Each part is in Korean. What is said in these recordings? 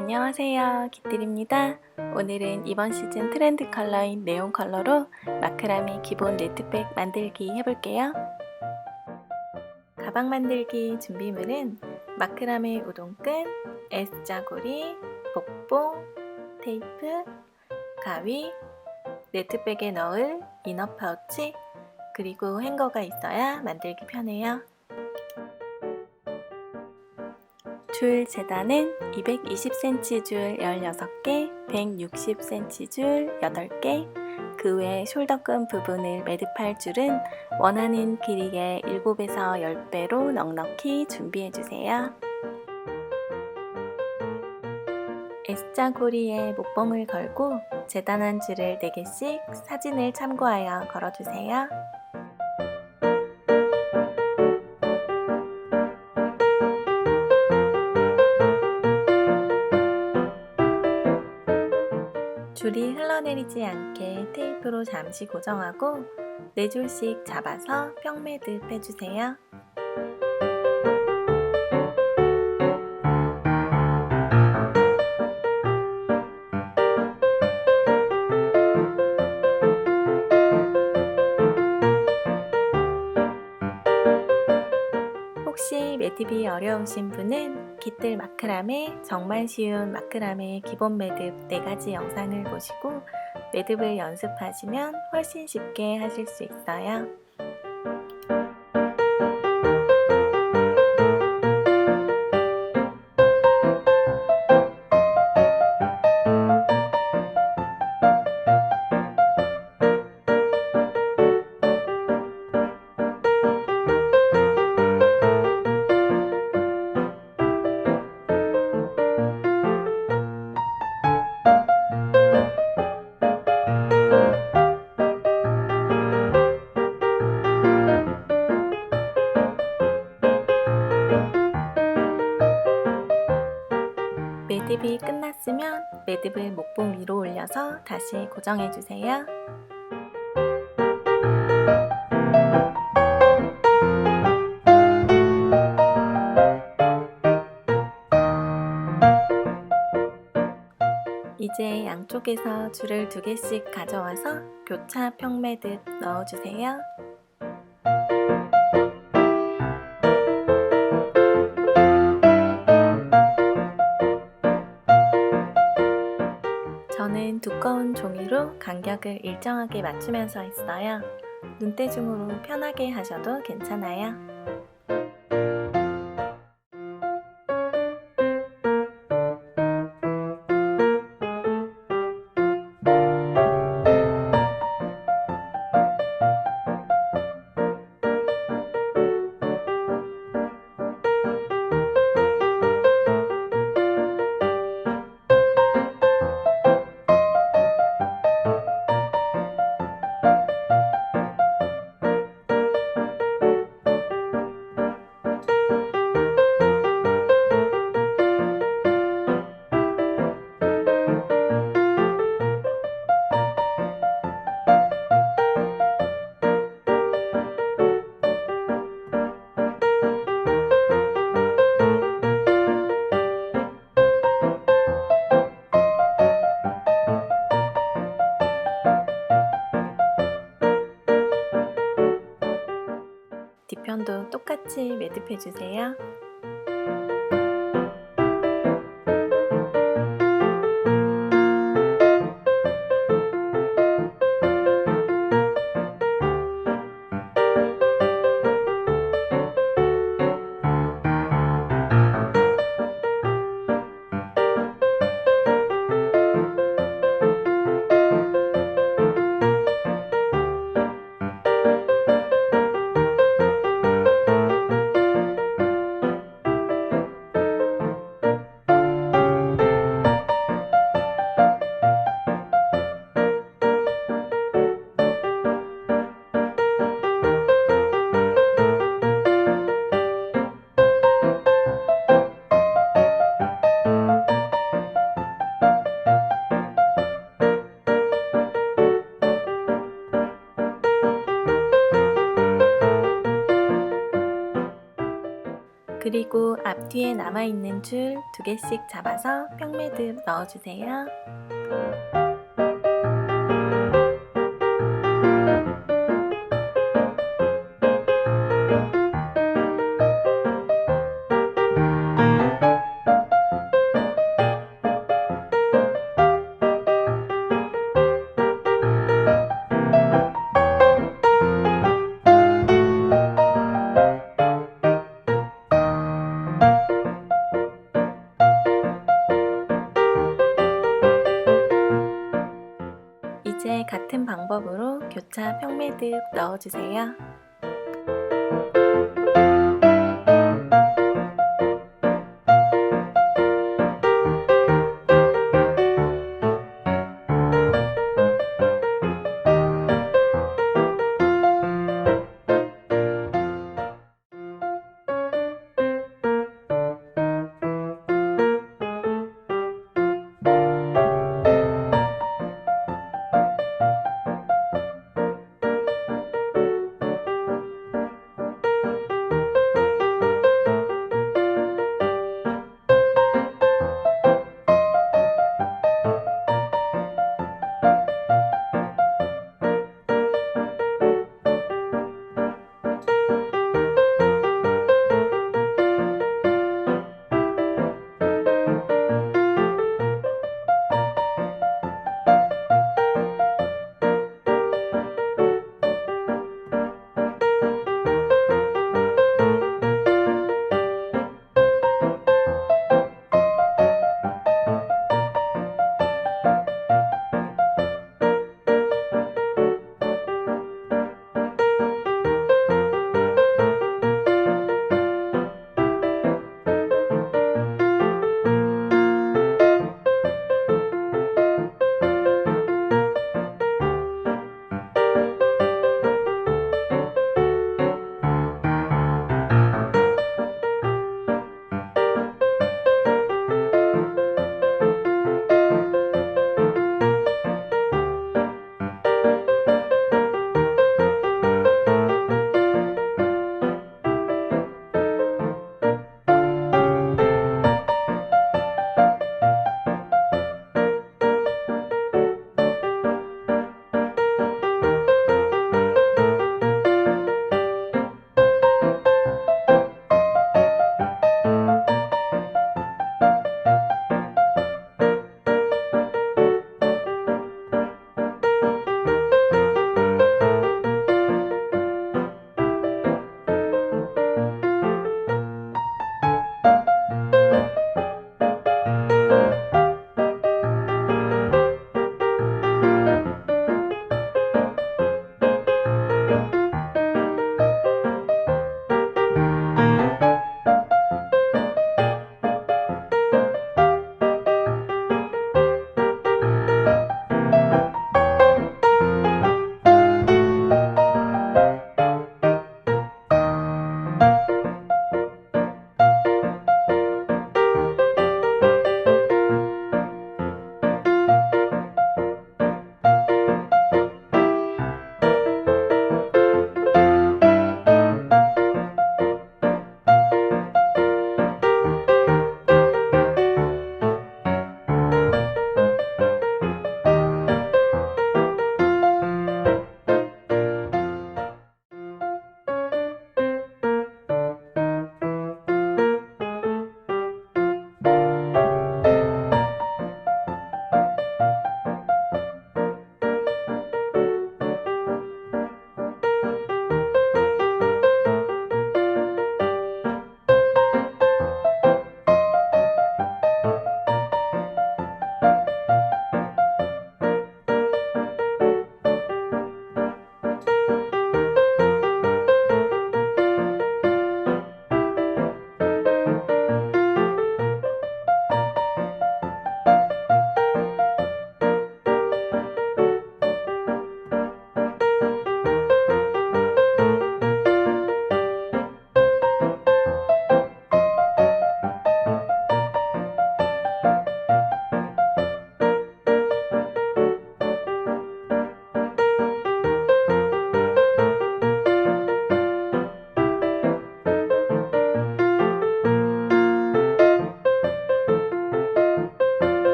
안녕하세요, 깃들입니다. 오늘은 이번 시즌 트렌드 컬러인 네온 컬러로 마크라메 기본 네트백 만들기 해볼게요. 가방 만들기 준비물은 마크라메 우동끈, S자고리, 복봉, 테이프, 가위, 네트백에 넣을 이너 파우치, 그리고 행거가 있어야 만들기 편해요. 줄 재단은 220cm 줄 16개, 160cm 줄 8개, 그 외 숄더끈 부분을 매듭할 줄은 원하는 길이의 7에서 10배로 넉넉히 준비해주세요. S자고리에 목봉을 걸고 재단한 줄을 4개씩 사진을 참고하여 걸어주세요. 줄이 흘러내리지 않게 테이프로 잠시 고정하고 4줄씩 잡아서 평매듭 해주세요. 혹시 매듭이 어려우신 분은 깃들 마크라메 정말 쉬운 마크라메 기본 매듭 4가지 영상을 보시고 매듭을 연습하시면 훨씬 쉽게 하실 수 있어요. 매듭이 끝났으면 매듭을 목봉 위로 올려서 다시 고정해주세요. 이제 양쪽에서 줄을 2개씩 가져와서 교차 평매듭 넣어주세요. 저는 두꺼운 종이로 간격을 일정하게 맞추면서 했어요. 눈대중으로 편하게 하셔도 괜찮아요. 뒤편도 똑같이 매듭해주세요. 그리고 앞뒤에 남아있는 줄 2개씩 잡아서 평매듭 넣어주세요. 이제 같은 방법으로 교차 평매듭 넣어주세요.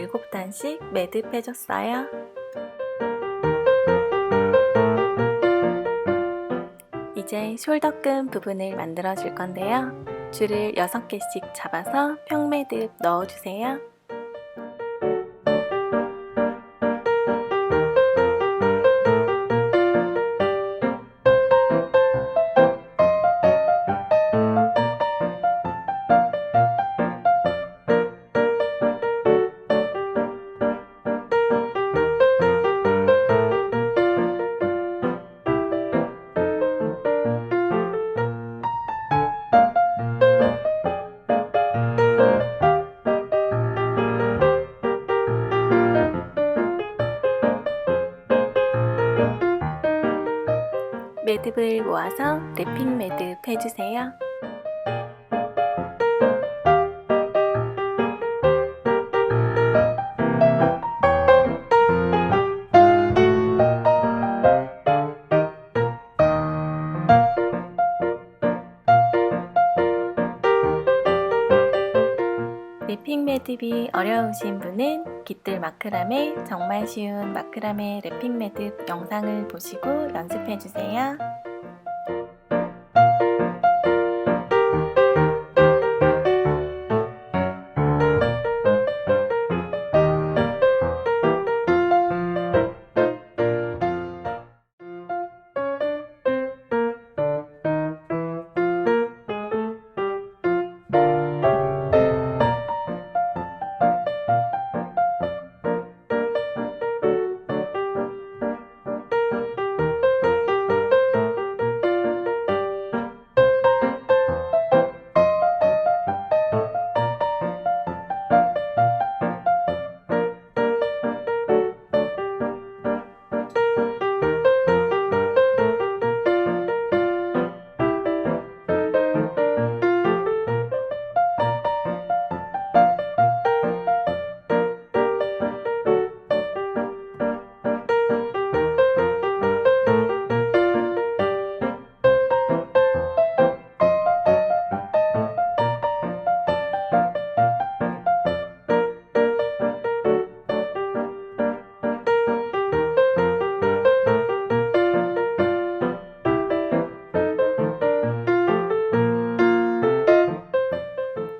7단씩 매듭해줬어요. 이제 숄더끈 부분을 만들어 줄 건데요. 줄을 6개씩 잡아서 평매듭 넣어주세요. 매듭을 모아서 랩핑 매듭 해주세요. 랩핑 매듭이 어려우신 분은 깃들 마크라메 정말 쉬운 마크라메 랩핑 매듭 영상을 보시고 연습해주세요.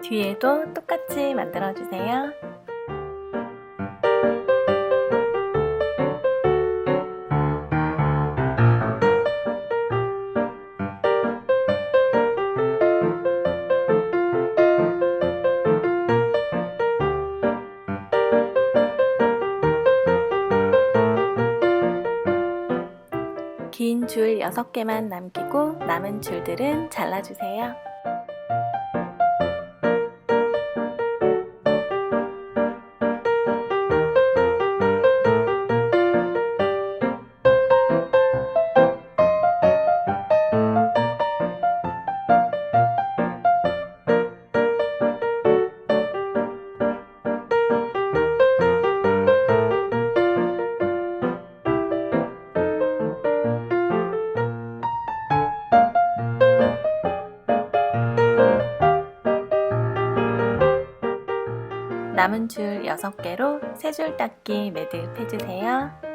뒤에도 똑같이 만들어주세요. 긴 줄 6개만 남기고 남은 줄들은 잘라주세요. 남은 줄 6개로 3줄 닦기 매듭 해주세요.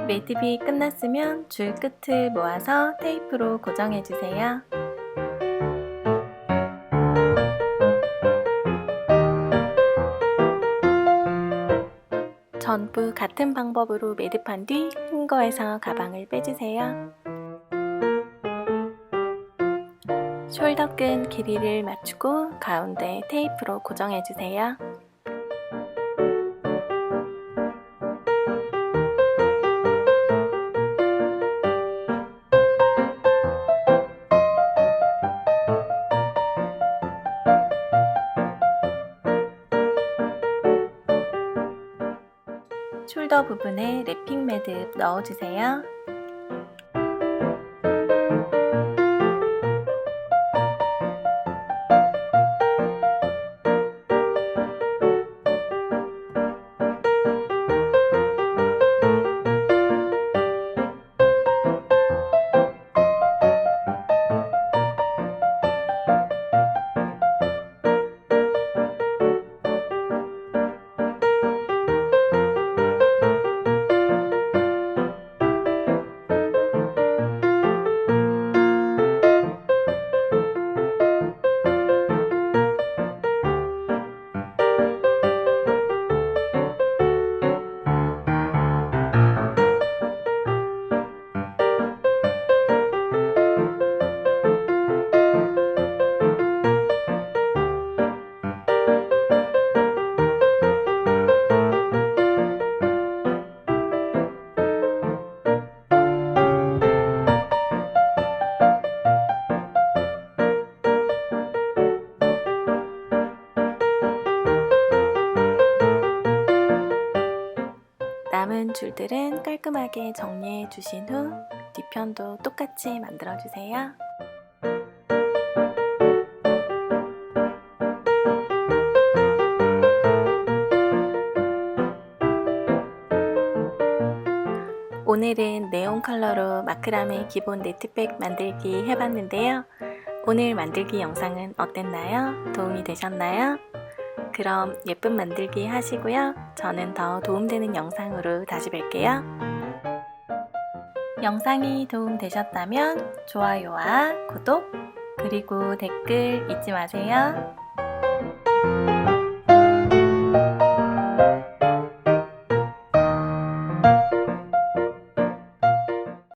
매듭이 끝났으면 줄 끝을 모아서 테이프로 고정해주세요. 전부 같은 방법으로 매듭한 뒤 흰거에서 가방을 빼주세요. 숄더끈 길이를 맞추고 가운데 테이프로 고정해주세요. 숄더 부분에 랩핑 매듭 넣어주세요. 남은 줄들은 깔끔하게 정리해 주신 후 뒤편도 똑같이 만들어 주세요. 오늘은 네온 컬러로 마크라메 기본 네트백 만들기 해봤는데요. 오늘 만들기 영상은 어땠나요? 도움이 되셨나요? 그럼 예쁜 만들기 하시고요. 저는 더 도움되는 영상으로 다시 뵐게요. 영상이 도움되셨다면 좋아요와 구독 그리고 댓글 잊지 마세요.